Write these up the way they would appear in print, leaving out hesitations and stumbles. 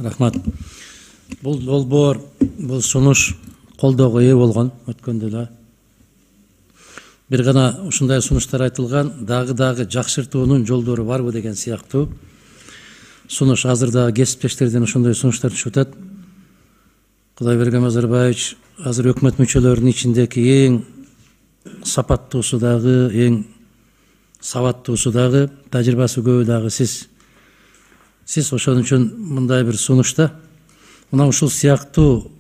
Рахмат. Бул долбоор, бул сунуш колдоого ээ болгон өткөндө да. Бир гана ушундай сунуштар айтылган, дагы жакшыртуунун жолдору барбы деген сыяктуу. Сунуш азырдагы кесиптештерден ошондой сунуштар түшүп атат. Кудайберген Назарбаевич азыр өкмөт мүчөлөрүнүн ичиндеги эң сапаттуусу дагы, эң сабаттуусу дагы, тажрыйбасы көбү дагы сиз. Сиз ошон үчүн мындай бир сунушта мына ушул сыяктуу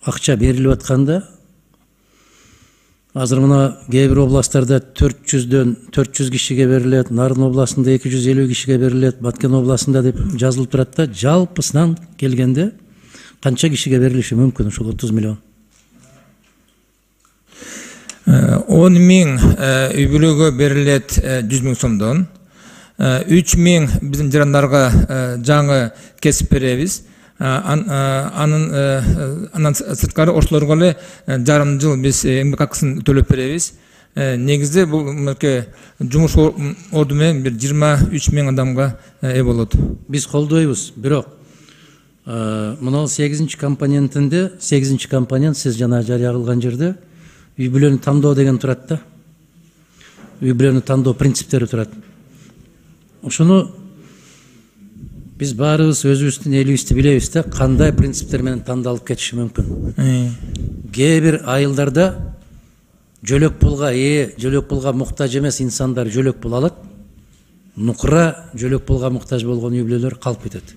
акча берилип атканда, азыр мына кээ бир областтарда 400 кишиге берилет, Нарын областында 250 кишиге берилет, Баткен областында деп жазылып турат да, жалпысынан келгенде канча кишиге берилиши мүмкүн ушул 30 миллион? 10 миң үй бүлөгө берилет 100 миң сомдон. 3 миң биздин жарандарга жаңы кесип беребиз. Анан сырткары ошолорго эле жарым жыл биз эмгек акысын төлөп беребиз. Негизде бул жумуш орду менен бир 23 миң адамга ээ болот. Биз колдойбуз, бирок мына 8 компонентинде, 8 компонент сиз жана жарыя кылган жерде үй бүлөнү тандоо деген турат да. Үй бүлөнү тандоо принциптери турат. Ошону биз баарыбыз өзүбүздүн элибизди билебиз да, кандай принциптер менен тандалып кетиши мүмкүн. Кээ бир айылдарда жөлөк пулга жөлөк пулга муктаж эмес инсандар жөлөк пул алат. Нукура жөлөк пулга муктаж болгон үй бүлөлөр калып кетет.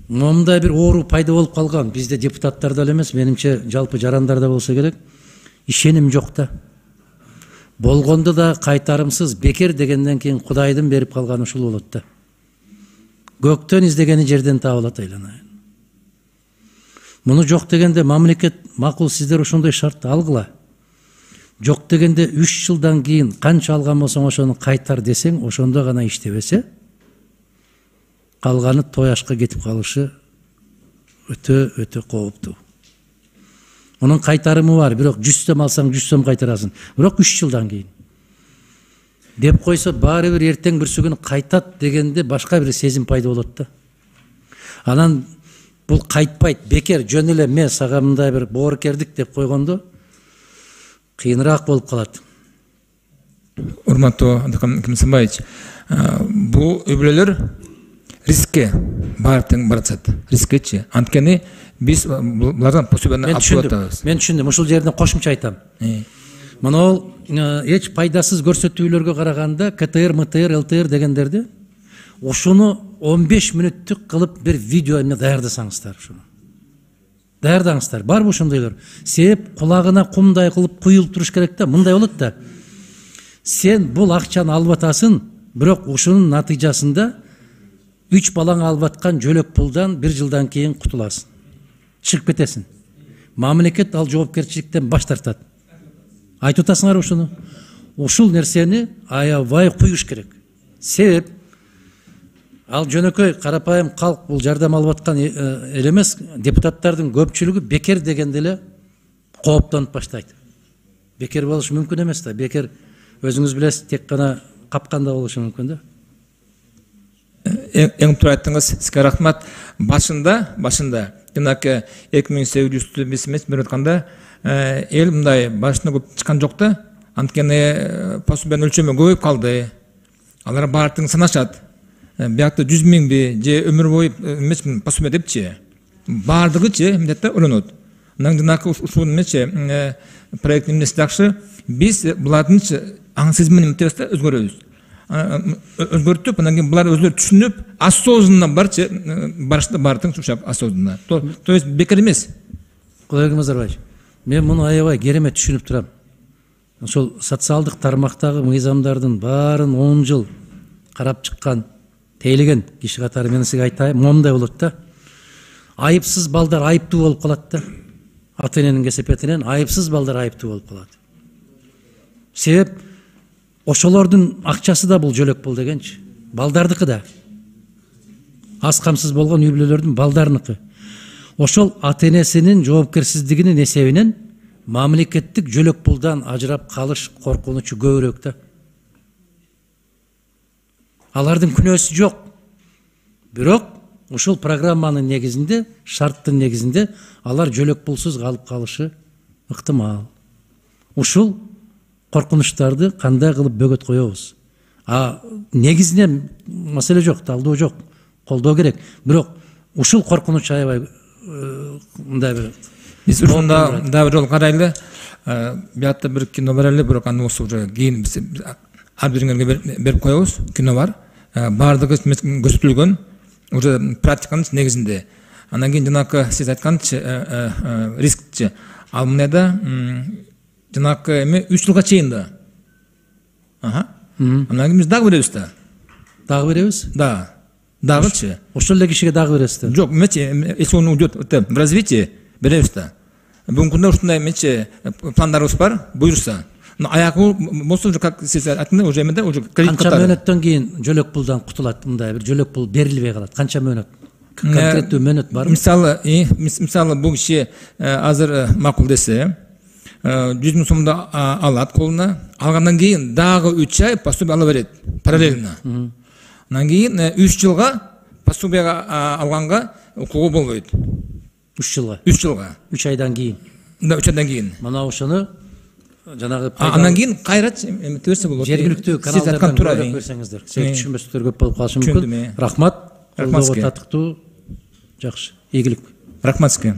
Мындай бир оору пайда болуп калган. Бизде депутаттарда эле эмес, менимче жалпы жарандарда болсо керек. Ишеним жок да. Болгондо да кайтарымсыз бекер дегенден кийин Кудайдын берип калган ушул болот да. Көктөн издегени жерден табылат айланайын. Муну жок дегенде мамлекет макул сиздер ошондой шартты алгыла. Жок дегенде 3 жылдан кийин канча алган болсоң ошону кайтар десең, ошондо гана иштебесе, калганы тояшка кетип калышы өтө кооптуу. Onun kaytarımı var. Бирок 100 сом алсаң 100 сом кайтарасың. Бирок 3 жылдан кийин. Деп койсо баары бир эртең бүрсүгүн кайтат дегенде башка бир сезим пайда болот да. Анан бул кайтпайт, бекер жөн эле мен сага мындай бир боорукердик деп койгондо кыйыныраак болуп калат. Урматтуу Абдыкым Сымбаевич, бул үй бүлөлөр рискке баратат. Рискечи. Анткени биз булардан пособияны алып атабыз. Мен түшүндүм. Ушул жерден кошумча айтам. Мына ол эч пайдасыз көрсөтүүлөргө караганда КТР, МТР, ЛТР дегендерди ошону 15 мүнөттүк кылып бир видео эмне даярдасаңыздар ушуну. Даярдаңыздар. Барбы ошондойлор? Себеп кулагына кумдай кылып куюлуп туруш керек да, мындай болот да. Сен бул акчаны алып атасың, бирок ушунун натыйжасында 3 балаң алып аткан жөлөк пулдан 1 жылдан кийин кутуласың. Чыгып кетесиң. Мамлекет ал жоопкерчиликтен баш тартат. Айтып атасыңар ушуну. Ушул нерсени аябай куюш керек. Себеп ал жөнөкөй карапайым калк бул жардам алып аткан эле эмес, депутаттардын көпчүлүгү бекер дегенде эле кооптонуп баштайт. Бекер болушу мүмкүн эмес да. Бекер өзүңүз билесиз, тек гана капканда болушу мүмкүн да. Эң туура айттыңыз, сизге рахмат. Башында жанакы 2800 биз эмес берип атканда эл мындай башына көп чыккан жок да. Анткени пособиянын өлчөмү көбөйүп калды. Алар баардыгын санашат. Биякта 100 миңби же өмүр бою эмес пособия депчи. Баардыгычы мындатта өлөнөт. Анан жанакы ушул эмечи проект эмнеси жакшы. Биз булардынчы аң сезимин эмтебизде өзгөрөбүз. Өзгөртүп, анан кийин булар өзлөрү түшүнүп, осознанно барчы бардыгын сушап осознанно. То есть бекер эмес. Кудайберген Назарбаевич, мен муну аябай керемет түшүнүп турам. Ошол социалдык тармактагы мыйзамдардын баарын 10 жыл карап чыккан, тейлеген киши катары мен сизге айтайын, момундай болот да. Айыпсыз балдар айыптуу болуп калат да. Ата-эненин кесепетинен айыпсыз балдар айыптуу болуп калат. Себеп ошолордун акчасы да бул жөлөк пул дегенчи. Балдардыкы да. Аз камсыз болгон үй бүлөлөрдүн балдарыныкы. Ошол ата-энесинин жоопкерсиздигинин эсебинен мамлекеттик жөлөк пулдан ажырап калыш коркунучу көбүрөөк да. Алардын күнөөсү жок. Бирок ушул программанын негизинде, шарттын негизинде алар жөлөк пулсуз калып калышы ыктымал. Ушул коркунучтарды кандай кылып бөгөт коебуз? Негизинен маселе жок, талдоо жок, колдоо керек. Бирок ушул коркунуч аябай мындай бир биз ушунда да бир жол карайлы. Биятта бир кино бар эле, бирок аны уже кийин биз ар бириңерге берип коебуз. Кино бар. Бардыгы көрсөтүлгөн уже практиканын негизинде. Анан кийин жанакы сиз айтканчы рискчи. Ал мынайда жанакы эме 3 жылга чейин да. Анан кийин биз дагы беребиз да. Дагы беребиз? Да. Дагычы. Ошол эле кишиге дагы бересиз да? Жок, если он уйдет в развитие, беребиз да. Бүгүнкү күндө ушундай пландарыбыз бар, буюрса. Но аягы болсо уже как сиз айткандай уже эмеде уже кредит канча мөөнөттөн кийин жөлөк пулдан кутулат, мындай бир жөлөк пул берилбей калат? Канча мөөнөт? Конкреттүү мөөнөт барбы? Мисалы бул киши азыр макул десе, 100 000 сомду алат колуна, алгандан кийин дагы 3 ай пособие ала берет параллельно. Анан кийин 3 жылга пособияга алганга укугу болбойт. 3 жылга? 3 жылга. 3 айдан кийин? Да, 3 айдан кийин. Мына ошону жанагы андан кийин кайрат берсе болот. Жергиликтүү каналдардан көрүп берсеңиздер. Сен түшүнбөсүңөр көп болуп калышы мүмкүн. Рахмат. Колдоого татыктуу. Жакшы. Ийгилик. Рахмат сизге.